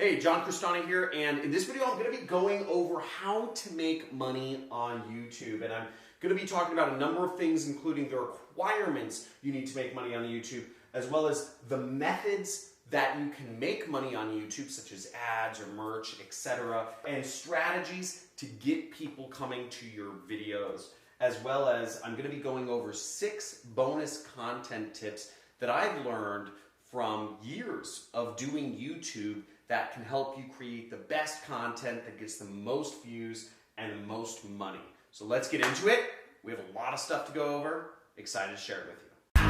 Hey, John Cristani here, and in this video I'm going to be going over how to make money on YouTube. And I'm going to be talking about a number of things, including the requirements you need to make money on YouTube, as well as the methods that you can make money on YouTube, such as ads or merch, etc., and strategies to get people coming to your videos, as well as I'm going to be going over 6 bonus content tips that I've learned from years of doing YouTube that can help you create the best content that gets the most views and the most money. So let's get into it. We have a lot of stuff to go over. Excited to share it with you.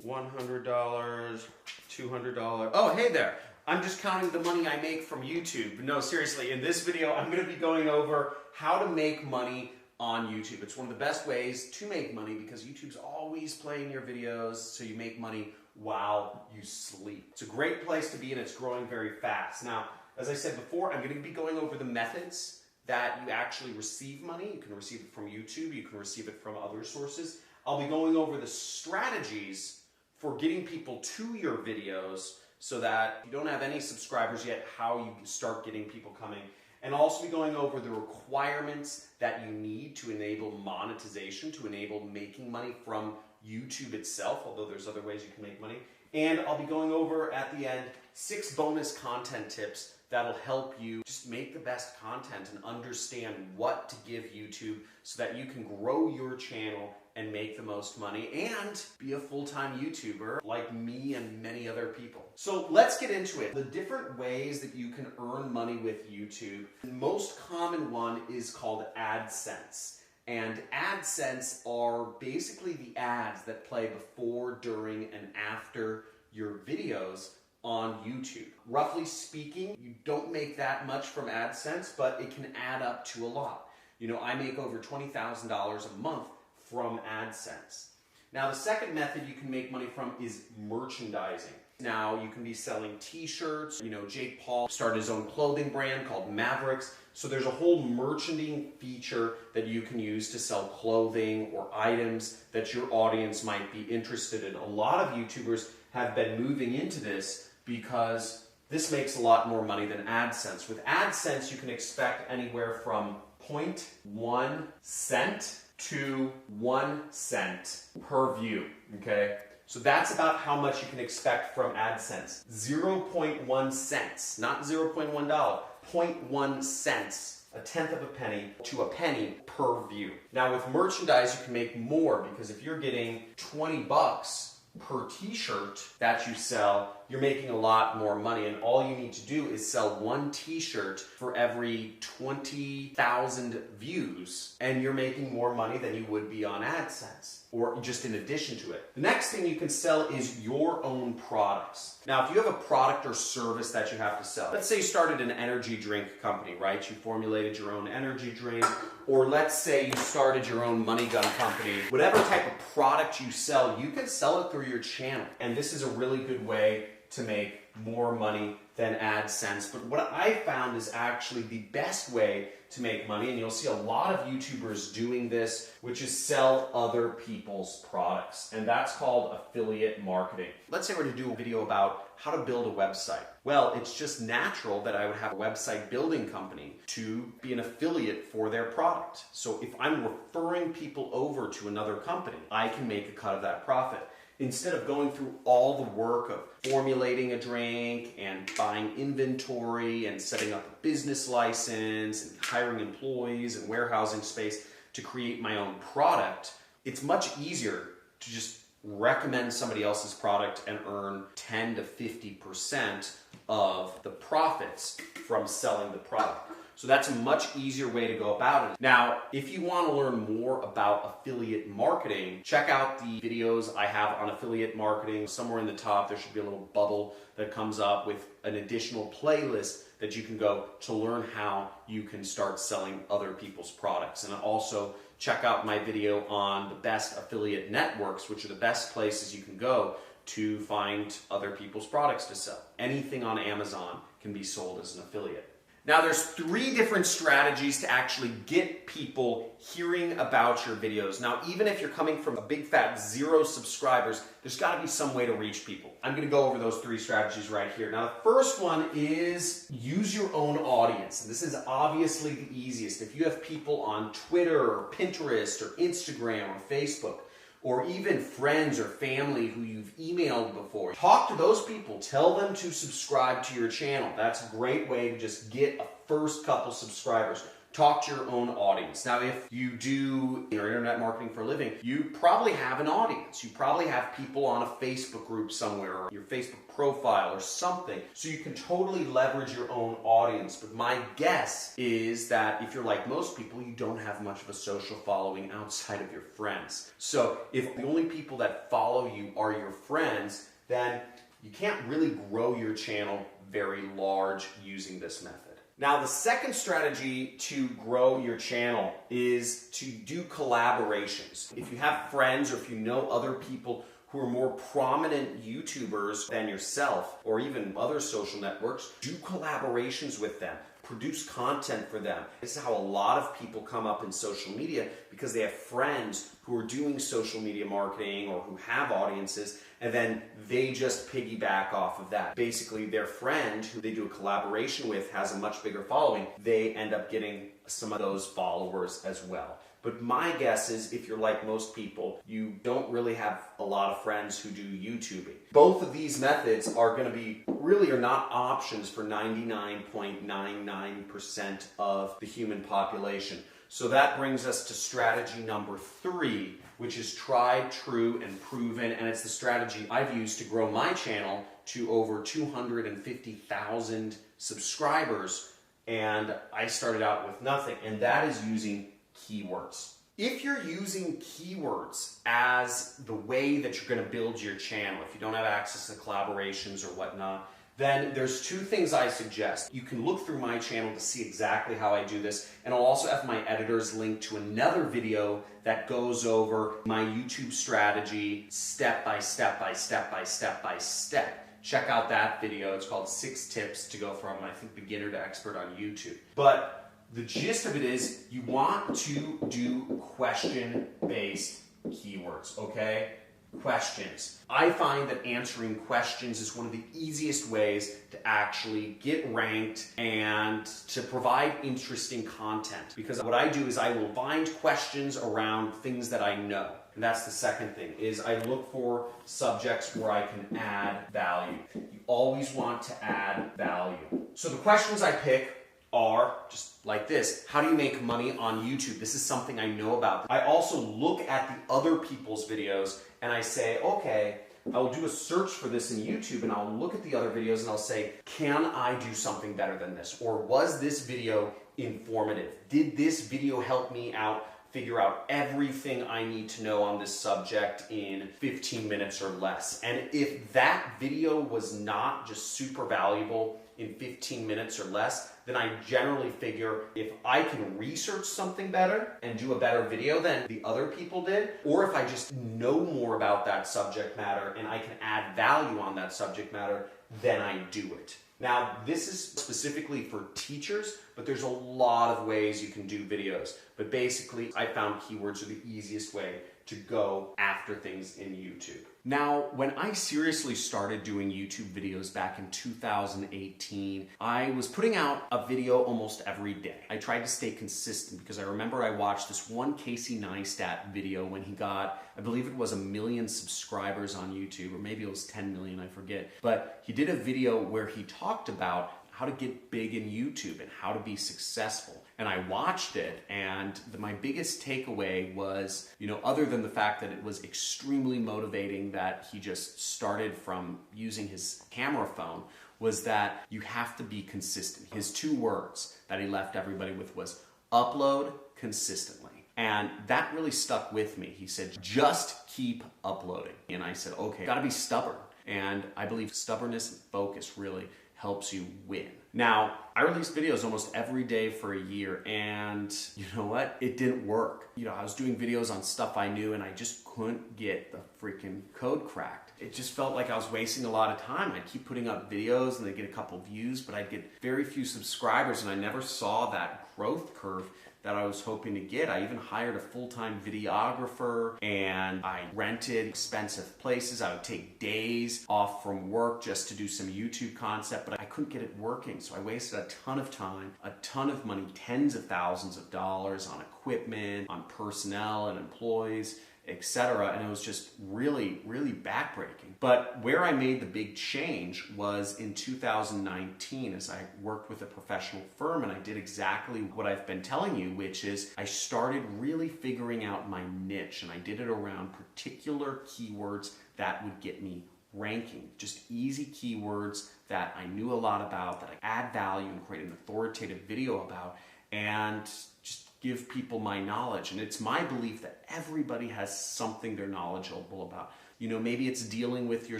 $100, $200. Oh, hey there. I'm just counting the money I make from YouTube. No, seriously, in this video, I'm going to be going over how to make money on YouTube. It's one of the best ways to make money because YouTube's always playing your videos, so you make money while you sleep. It's a great place to be, and it's growing very fast. Now, as I said before, I'm going to be going over the methods that you actually receive money. You can receive it from YouTube, you can receive it from other sources. I'll be going over the strategies for getting people to your videos so that if you don't have any subscribers yet, how you start getting people coming. And also be going over the requirements that you need to enable monetization, to enable making money from YouTube itself, although there's other ways you can make money. And I'll be going over at the end 6 bonus content tips that'll help you just make the best content and understand what to give YouTube so that you can grow your channel and make the most money and be a full-time YouTuber like me and many other people. So let's get into it. The different ways that you can earn money with YouTube. The most common one is called AdSense. And AdSense are basically the ads that play before, during, and after your videos on YouTube. Roughly speaking, you don't make that much from AdSense, but it can add up to a lot. You know, I make over $20,000 a month from AdSense. Now, the second method you can make money from is merchandising. Now, you can be selling t-shirts. You know, Jake Paul started his own clothing brand called Mavericks. So there's a whole merchandising feature that you can use to sell clothing or items that your audience might be interested in. A lot of YouTubers have been moving into this because this makes a lot more money than AdSense. With AdSense, you can expect anywhere from 0.1 cent to 1 cent per view, okay? So that's about how much you can expect from AdSense. 0.1 cents, not $0.1, 0.1 cents, a tenth of a penny to a penny per view. Now with merchandise, you can make more because if you're getting 20 bucks per t-shirt that you sell, you're making a lot more money, and all you need to do is sell 1 t-shirt for every 20,000 views, and you're making more money than you would be on AdSense, or just in addition to it. The next thing you can sell is your own products. Now, if you have a product or service that you have to sell, let's say you started an energy drink company, right? You formulated your own energy drink, or let's say you started your own money gun company. Whatever type of product you sell, you can sell it through your channel. And this is a really good way to make more money than AdSense. But what I found is actually the best way to make money, and you'll see a lot of YouTubers doing this, which is sell other people's products. And that's called affiliate marketing. Let's say we're to do a video about how to build a website. Well, it's just natural that I would have a website building company to be an affiliate for their product. So if I'm referring people over to another company, I can make a cut of that profit. Instead of going through all the work of formulating a drink and buying inventory and setting up a business license and hiring employees and warehousing space to create my own product, it's much easier to just recommend somebody else's product and earn 10 to 50% of the profits from selling the product. So that's a much easier way to go about it. Now, if you want to learn more about affiliate marketing, check out the videos I have on affiliate marketing. Somewhere in the top, there should be a little bubble that comes up with an additional playlist that you can go to learn how you can start selling other people's products. And also check out my video on the best affiliate networks, which are the best places you can go to find other people's products to sell. Anything on Amazon can be sold as an affiliate. Now there's 3 different strategies to actually get people hearing about your videos. Now even if you're coming from a big fat 0 subscribers, there's got to be some way to reach people. I'm going to go over those 3 strategies right here. Now the first one is use your own audience. And this is obviously the easiest. If you have people on Twitter or Pinterest or Instagram or Facebook, or even friends or family who you've emailed before, talk to those people. Tell them to subscribe to your channel. That's a great way to just get a first couple subscribers. Talk to your own audience. Now, if you do internet marketing for a living, you probably have an audience. You probably have people on a Facebook group somewhere, or your Facebook profile or something. So you can totally leverage your own audience. But my guess is that if you're like most people, you don't have much of a social following outside of your friends. So if the only people that follow you are your friends, then you can't really grow your channel very large using this method. Now, the second strategy to grow your channel is to do collaborations. If you have friends or if you know other people who are more prominent YouTubers than yourself, or even other social networks, do collaborations with them. Produce content for them. This is how a lot of people come up in social media, because they have friends who are doing social media marketing or who have audiences, and then they just piggyback off of that. Basically, their friend who they do a collaboration with has a much bigger following. They end up getting some of those followers as well. But my guess is, if you're like most people, you don't really have a lot of friends who do YouTubing. Both of these methods are going to be really are not options for 99.99% of the human population. So that brings us to strategy number 3, which is tried, true, and proven. And it's the strategy I've used to grow my channel to over 250,000 subscribers. And I started out with nothing. And that is using keywords. If you're using keywords as the way that you're going to build your channel, if you don't have access to collaborations or whatnot, then there's 2 things I suggest. You can look through my channel to see exactly how I do this, and I'll also have my editors link to another video that goes over my YouTube strategy step by step by step by step by step. Check out that video. It's called 6 Tips to Go From, I think, Beginner to Expert on YouTube. But the gist of it is you want to do question-based keywords, okay? Questions. I find that answering questions is one of the easiest ways to actually get ranked and to provide interesting content. Because what I do is I will find questions around things that I know. And that's the second thing, is I look for subjects where I can add value. You always want to add value. So the questions I pick are just like this. How do you make money on YouTube? This is something I know about. I also look at the other people's videos and I say, okay, I'll do a search for this in YouTube and I'll look at the other videos and I'll say, can I do something better than this? Or was this video informative? Did this video help me out figure out everything I need to know on this subject in 15 minutes or less? And if that video was not just super valuable in 15 minutes or less, then I generally figure if I can research something better and do a better video than the other people did, or if I just know more about that subject matter and I can add value on that subject matter, then I do it. Now, this is specifically for teachers, but there's a lot of ways you can do videos. But basically, I found keywords are the easiest way to go after things in YouTube. Now, when I seriously started doing YouTube videos back in 2018, I was putting out a video almost every day. I tried to stay consistent because I remember I watched this one Casey Neistat video when he got, I believe it was 1 million subscribers on YouTube, or maybe it was 10 million, I forget. But he did a video where he talked about how to get big in YouTube and how to be successful. And I watched it, and my biggest takeaway was, other than the fact that it was extremely motivating that he just started from using his camera phone, was that you have to be consistent. His 2 words that he left everybody with was upload consistently. And that really stuck with me. He said, just keep uploading. And I said, okay, gotta be stubborn. And I believe stubbornness and focus really helps you win. Now, I released videos almost every day for a year, and you know what? It didn't work. I was doing videos on stuff I knew, and I just couldn't get the freaking code cracked. It just felt like I was wasting a lot of time. I'd keep putting up videos, and they'd get a couple views, but I'd get very few subscribers, and I never saw that growth curve that I was hoping to get. I even hired a full-time videographer, and I rented expensive places. I would take days off from work just to do some YouTube concept, but I couldn't get it working. So I wasted a ton of time, a ton of money, tens of thousands of dollars on equipment, on personnel and employees, etc. And it was just really, really backbreaking. But where I made the big change was in 2019 as I worked with a professional firm, and I did exactly what I've been telling you, which is I started really figuring out my niche, and I did it around particular keywords that would get me ranking. Just easy keywords that I knew a lot about, that I add value and create an authoritative video about, and just give people my knowledge. And it's my belief that everybody has something they're knowledgeable about. Maybe it's dealing with your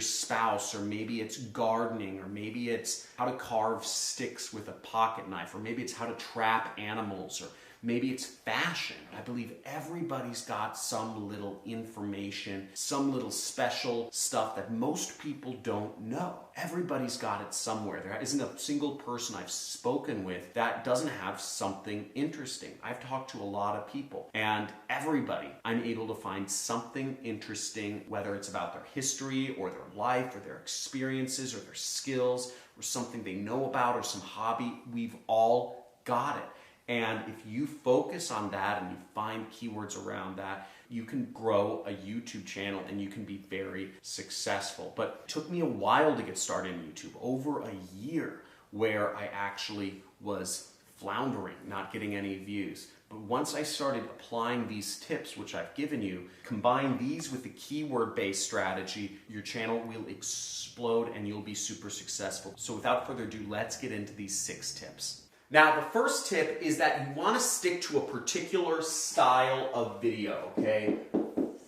spouse, or maybe it's gardening, or maybe it's how to carve sticks with a pocket knife, or maybe it's how to trap animals, or maybe it's fashion. I believe everybody's got some little information, some little special stuff that most people don't know. Everybody's got it somewhere. There isn't a single person I've spoken with that doesn't have something interesting. I've talked to a lot of people, and everybody, I'm able to find something interesting, whether it's about their history or their life or their experiences or their skills or something they know about or some hobby. We've all got it. And if you focus on that and you find keywords around that, you can grow a YouTube channel and you can be very successful. But it took me a while to get started in YouTube, over a year, where I actually was floundering, not getting any views. But once I started applying these tips, which I've given you, combine these with the keyword-based strategy, your channel will explode and you'll be super successful. So without further ado, let's get into these 6 tips. Now, the first tip is that you want to stick to a particular style of video, okay?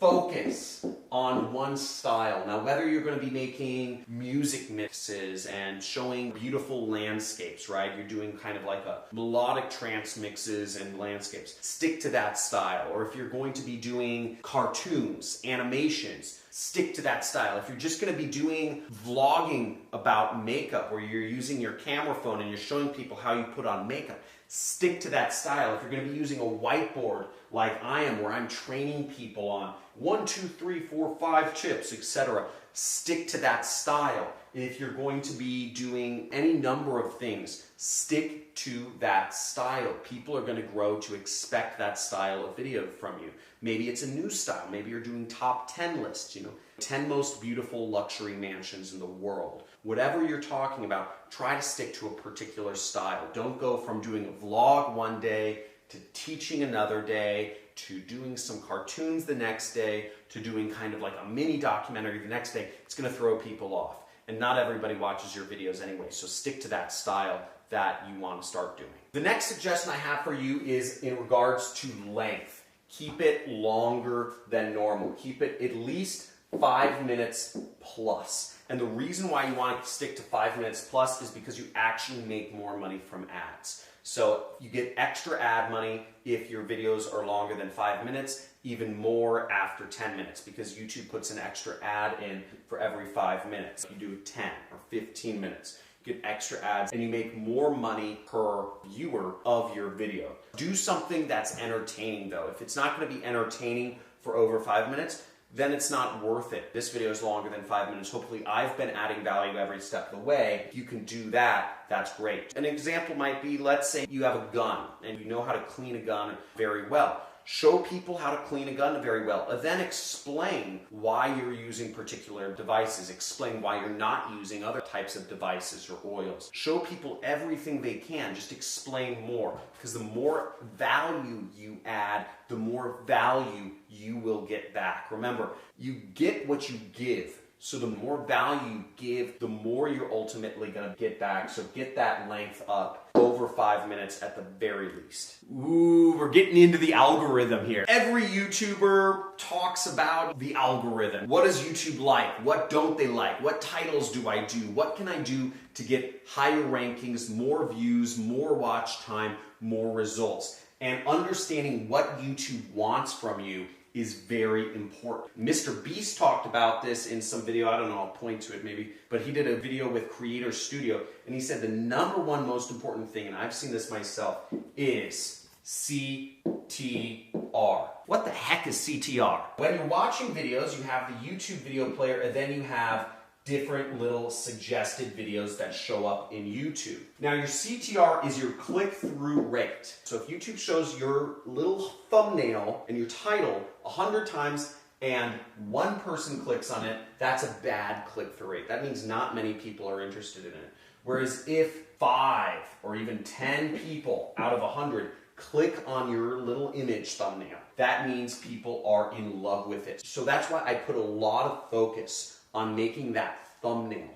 Focus on one style. Now, whether you're going to be making music mixes and showing beautiful landscapes, right? You're doing kind of like a melodic trance mixes and landscapes. Stick to that style. Or if you're going to be doing cartoons, animations, stick to that style. If you're just going to be doing vlogging about makeup, where you're using your camera phone and you're showing people how you put on makeup, stick to that style. If you're going to be using a whiteboard like I am, where I'm training people on 1, 2, 3, 4, 5 tips, etc., stick to that style. If you're going to be doing any number of things, stick to that style. People are going to grow to expect that style of video from you. Maybe it's a new style. Maybe you're doing top 10 lists, 10 most beautiful luxury mansions in the world. Whatever you're talking about, try to stick to a particular style. Don't go from doing a vlog one day to teaching another day, to doing some cartoons the next day, to doing kind of like a mini documentary the next day. It's going to throw people off. And not everybody watches your videos anyway, so stick to that style that you want to start doing. The next suggestion I have for you is in regards to length. Keep it longer than normal. Keep it at least 5 minutes plus. And the reason why you want to stick to 5 minutes plus is because you actually make more money from ads. So you get extra ad money if your videos are longer than 5 minutes, even more after 10 minutes, because YouTube puts an extra ad in for every 5 minutes. You do 10 or 15 minutes. You get extra ads and you make more money per viewer of your video. Do something that's entertaining though. If it's not going to be entertaining for over 5 minutes, then it's not worth it. This video is longer than 5 minutes. Hopefully I've been adding value every step of the way. If you can do that, that's great. An example might be, let's say you have a gun and you know how to clean a gun very well. Show people how to clean a gun very well, and then explain why you're using particular devices. Explain why you're not using other types of devices or oils. Show people everything they can. Just explain more, because the more value you add, the more value you will get back. Remember, you get what you give. So the more value you give, the more you're ultimately going to get back. So get that length up over 5 minutes at the very least. Ooh, we're getting into the algorithm here. Every YouTuber talks about the algorithm. What does YouTube like? What don't they like? What titles do I do? What can I do to get higher rankings, more views, more watch time, more results? And understanding what YouTube wants from you is very important. Mr. Beast talked about this in some video, I don't know, I'll point to it maybe, but he did a video with Creator Studio, and he said the number one most important thing, and I've seen this myself, is CTR. What the heck is CTR? When you're watching videos, you have the YouTube video player, and then you have different little suggested videos that show up in YouTube. Now your CTR is your click-through rate. So if YouTube shows your little thumbnail and your title 100 times and one person clicks on it, that's a bad click-through rate. That means not many people are interested in it. Whereas if 5 or even 10 people out of 100 click on your little image thumbnail, that means people are in love with it. So that's why I put a lot of focus on making that thumbnail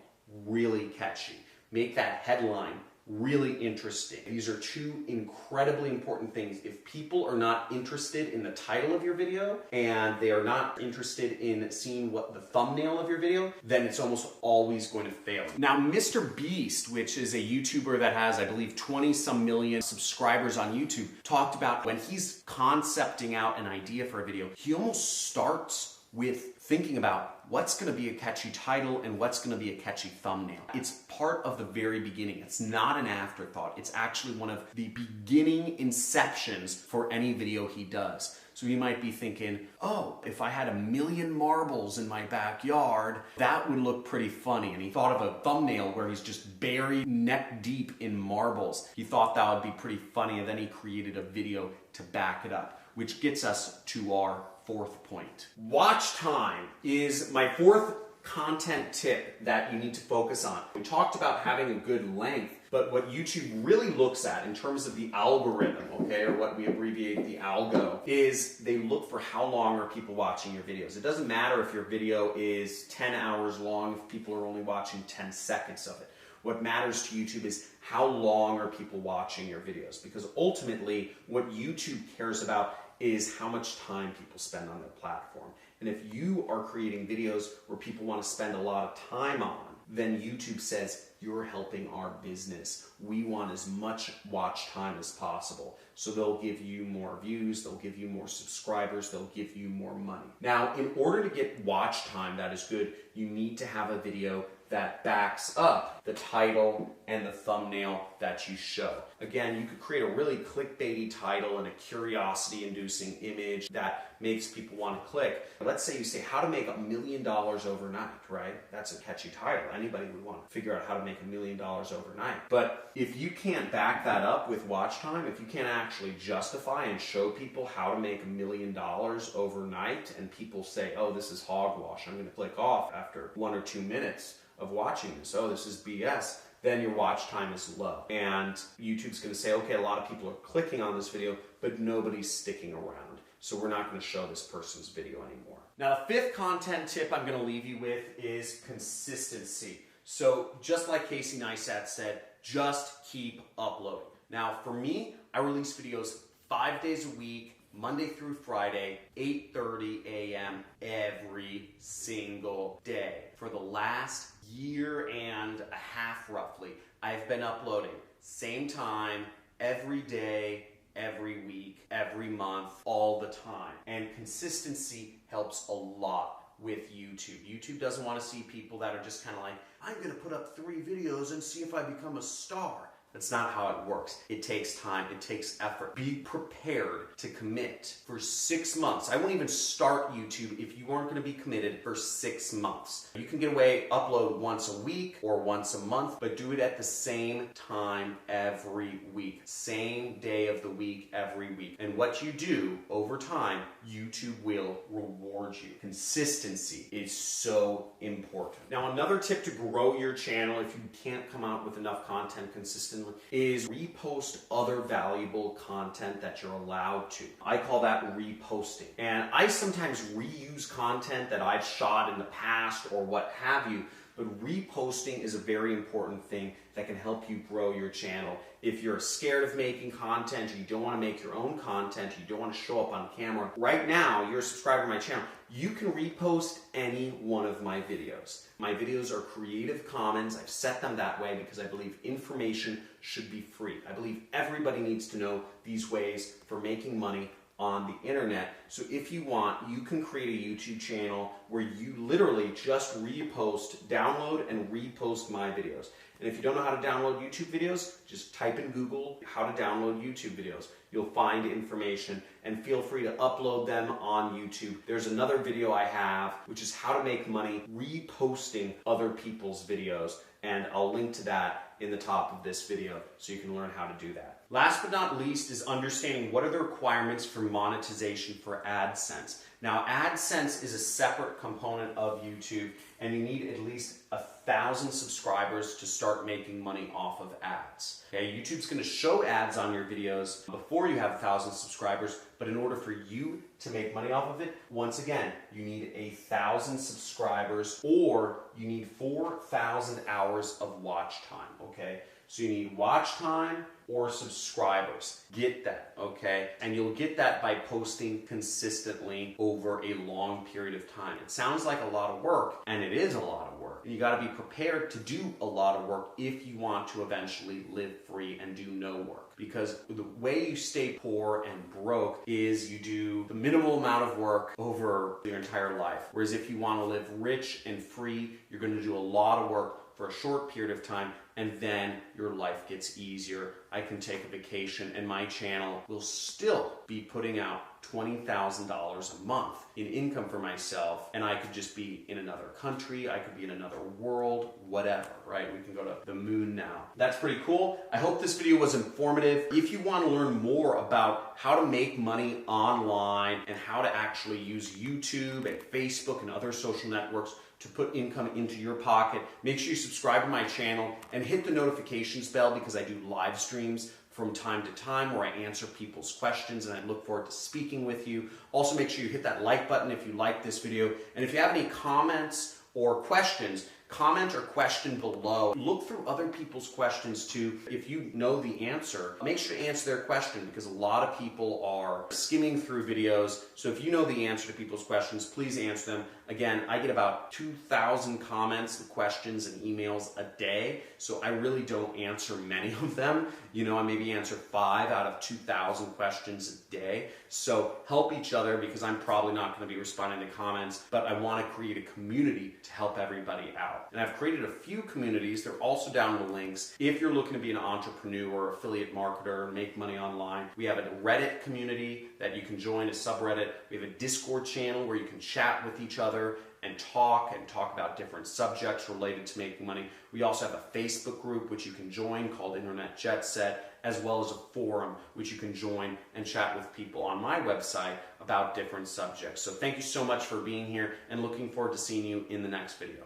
really catchy. Make that headline really interesting. These are two incredibly important things. If people are not interested in the title of your video and they are not interested in seeing what the thumbnail of your video, then it's almost always going to fail. Now, Mr. Beast, which is a YouTuber that has, I believe, 20-some million subscribers on YouTube, talked about when he's concepting out an idea for a video, he almost starts with thinking about what's going to be a catchy title and what's going to be a catchy thumbnail. It's part of the very beginning. It's not an afterthought. It's actually one of the beginning inceptions for any video he does. So you might be thinking, oh, if I had 1 million marbles in my backyard, that would look pretty funny. And he thought of a thumbnail where he's just buried neck deep in marbles. He thought that would be pretty funny, and then he created a video to back it up, which gets us to our fourth point. Watch time is my fourth content tip that you need to focus on. We talked about having a good length, but what YouTube really looks at in terms of the algorithm, okay, or what we abbreviate the algo, is they look for how long are people watching your videos. It doesn't matter if your video is 10 hours long if people are only watching 10 seconds of it. What matters to YouTube is how long are people watching your videos, because ultimately what YouTube cares about is how much time people spend on their platform. And if you are creating videos where people want to spend a lot of time on, then YouTube says, you're helping our business. We want as much watch time as possible. So they'll give you more views, they'll give you more subscribers, they'll give you more money. Now, in order to get watch time that is good, you need to have a video that backs up the title and the thumbnail that you show. Again, you could create a really clickbaity title and a curiosity-inducing image that makes people want to click. Let's say you say, how to make $1 million overnight, right? That's a catchy title. Anybody would want to figure out how to make $1 million overnight. But if you can't back that up with watch time, if you can't actually justify and show people how to make $1 million overnight, and people say, oh, this is hogwash, I'm going to click off after 1 or 2 minutes of watching this, oh, this is BS, then your watch time is low. And YouTube's going to say, okay, a lot of people are clicking on this video, but nobody's sticking around. So we're not going to show this person's video anymore. Now, the fifth content tip I'm going to leave you with is consistency. So just like Casey Neistat said, just keep uploading. Now, for me, I release videos 5 days a week, Monday through Friday, 8:30 a.m. every single day. For the last year and a half, roughly, I've been uploading same time, every day, every week, every month, all the time. And consistency helps a lot with YouTube. YouTube doesn't want to see people that are just kind of like, I'm going to put up 3 videos and see if I become a star. That's not how it works. It takes time, it takes effort. Be prepared to commit for 6 months. I wouldn't even start YouTube if you weren't going to be committed for 6 months. You can get away, upload once a week or once a month, but do it at the same time every week. Same day of the week, every week. And what you do over time YouTube will reward you. Consistency is so important. Now, another tip to grow your channel if you can't come out with enough content consistently is repost other valuable content that you're allowed to. I call that reposting. And I sometimes reuse content that I've shot in the past or what have you, but reposting is a very important thing that can help you grow your channel. If you're scared of making content, you don't want to make your own content, you don't want to show up on camera, right now, you're a subscriber to my channel, you can repost any one of my videos. My videos are Creative Commons. I've set them that way because I believe information should be free. I believe everybody needs to know these ways for making money on the internet. So if you want, you can create a YouTube channel where you literally just download and repost my videos. And if you don't know how to download YouTube videos, just type in Google how to download YouTube videos. You'll find information, and feel free to upload them on YouTube. There's another video I have, which is how to make money reposting other people's videos, and I'll link to that in the top of this video so you can learn how to do that. Last but not least is understanding what are the requirements for monetization for AdSense. Now, AdSense is a separate component of YouTube, and you need at least 1,000 subscribers to start making money off of ads. Okay, YouTube's going to show ads on your videos before you have 1,000 subscribers, but in order for you to make money off of it, once again, you need 1,000 subscribers, or you need 4,000 hours of watch time, okay? So you need watch time or subscribers. Get that, okay? And you'll get that by posting consistently over a long period of time. It sounds like a lot of work, and it is a lot of work. And you gotta be prepared to do a lot of work if you want to eventually live free and do no work. Because the way you stay poor and broke is you do the minimal amount of work over your entire life. Whereas if you wanna live rich and free, you're gonna do a lot of work for a short period of time, and then your life gets easier. I can take a vacation, and my channel will still be putting out $20,000 a month in income for myself, and I could just be in another country, I could be in another world, whatever, right? We can go to the moon now. That's pretty cool. I hope this video was informative. If you want to learn more about how to make money online and how to actually use YouTube and Facebook and other social networks to put income into your pocket, make sure you subscribe to my channel and hit the notifications bell, because I do live streams from time to time where I answer people's questions, and I look forward to speaking with you. Also, make sure you hit that like button if you like this video. And if you have any comments or questions, comment or question below. Look through other people's questions too. If you know the answer, make sure to answer their question, because a lot of people are skimming through videos. So if you know the answer to people's questions, please answer them. Again, I get about 2,000 comments and questions and emails a day, so I really don't answer many of them. You know, I maybe answer 5 out of 2,000 questions a day. So help each other, because I'm probably not going to be responding to comments, but I want to create a community to help everybody out. And I've created a few communities. They're also down in the links. If you're looking to be an entrepreneur, affiliate marketer, and make money online, we have a Reddit community that you can join, a subreddit. We have a Discord channel where you can chat with each other and talk about different subjects related to making money. We also have a Facebook group which you can join called Internet Jet Set, as well as a forum which you can join and chat with people on my website about different subjects. So thank you so much for being here, and looking forward to seeing you in the next video.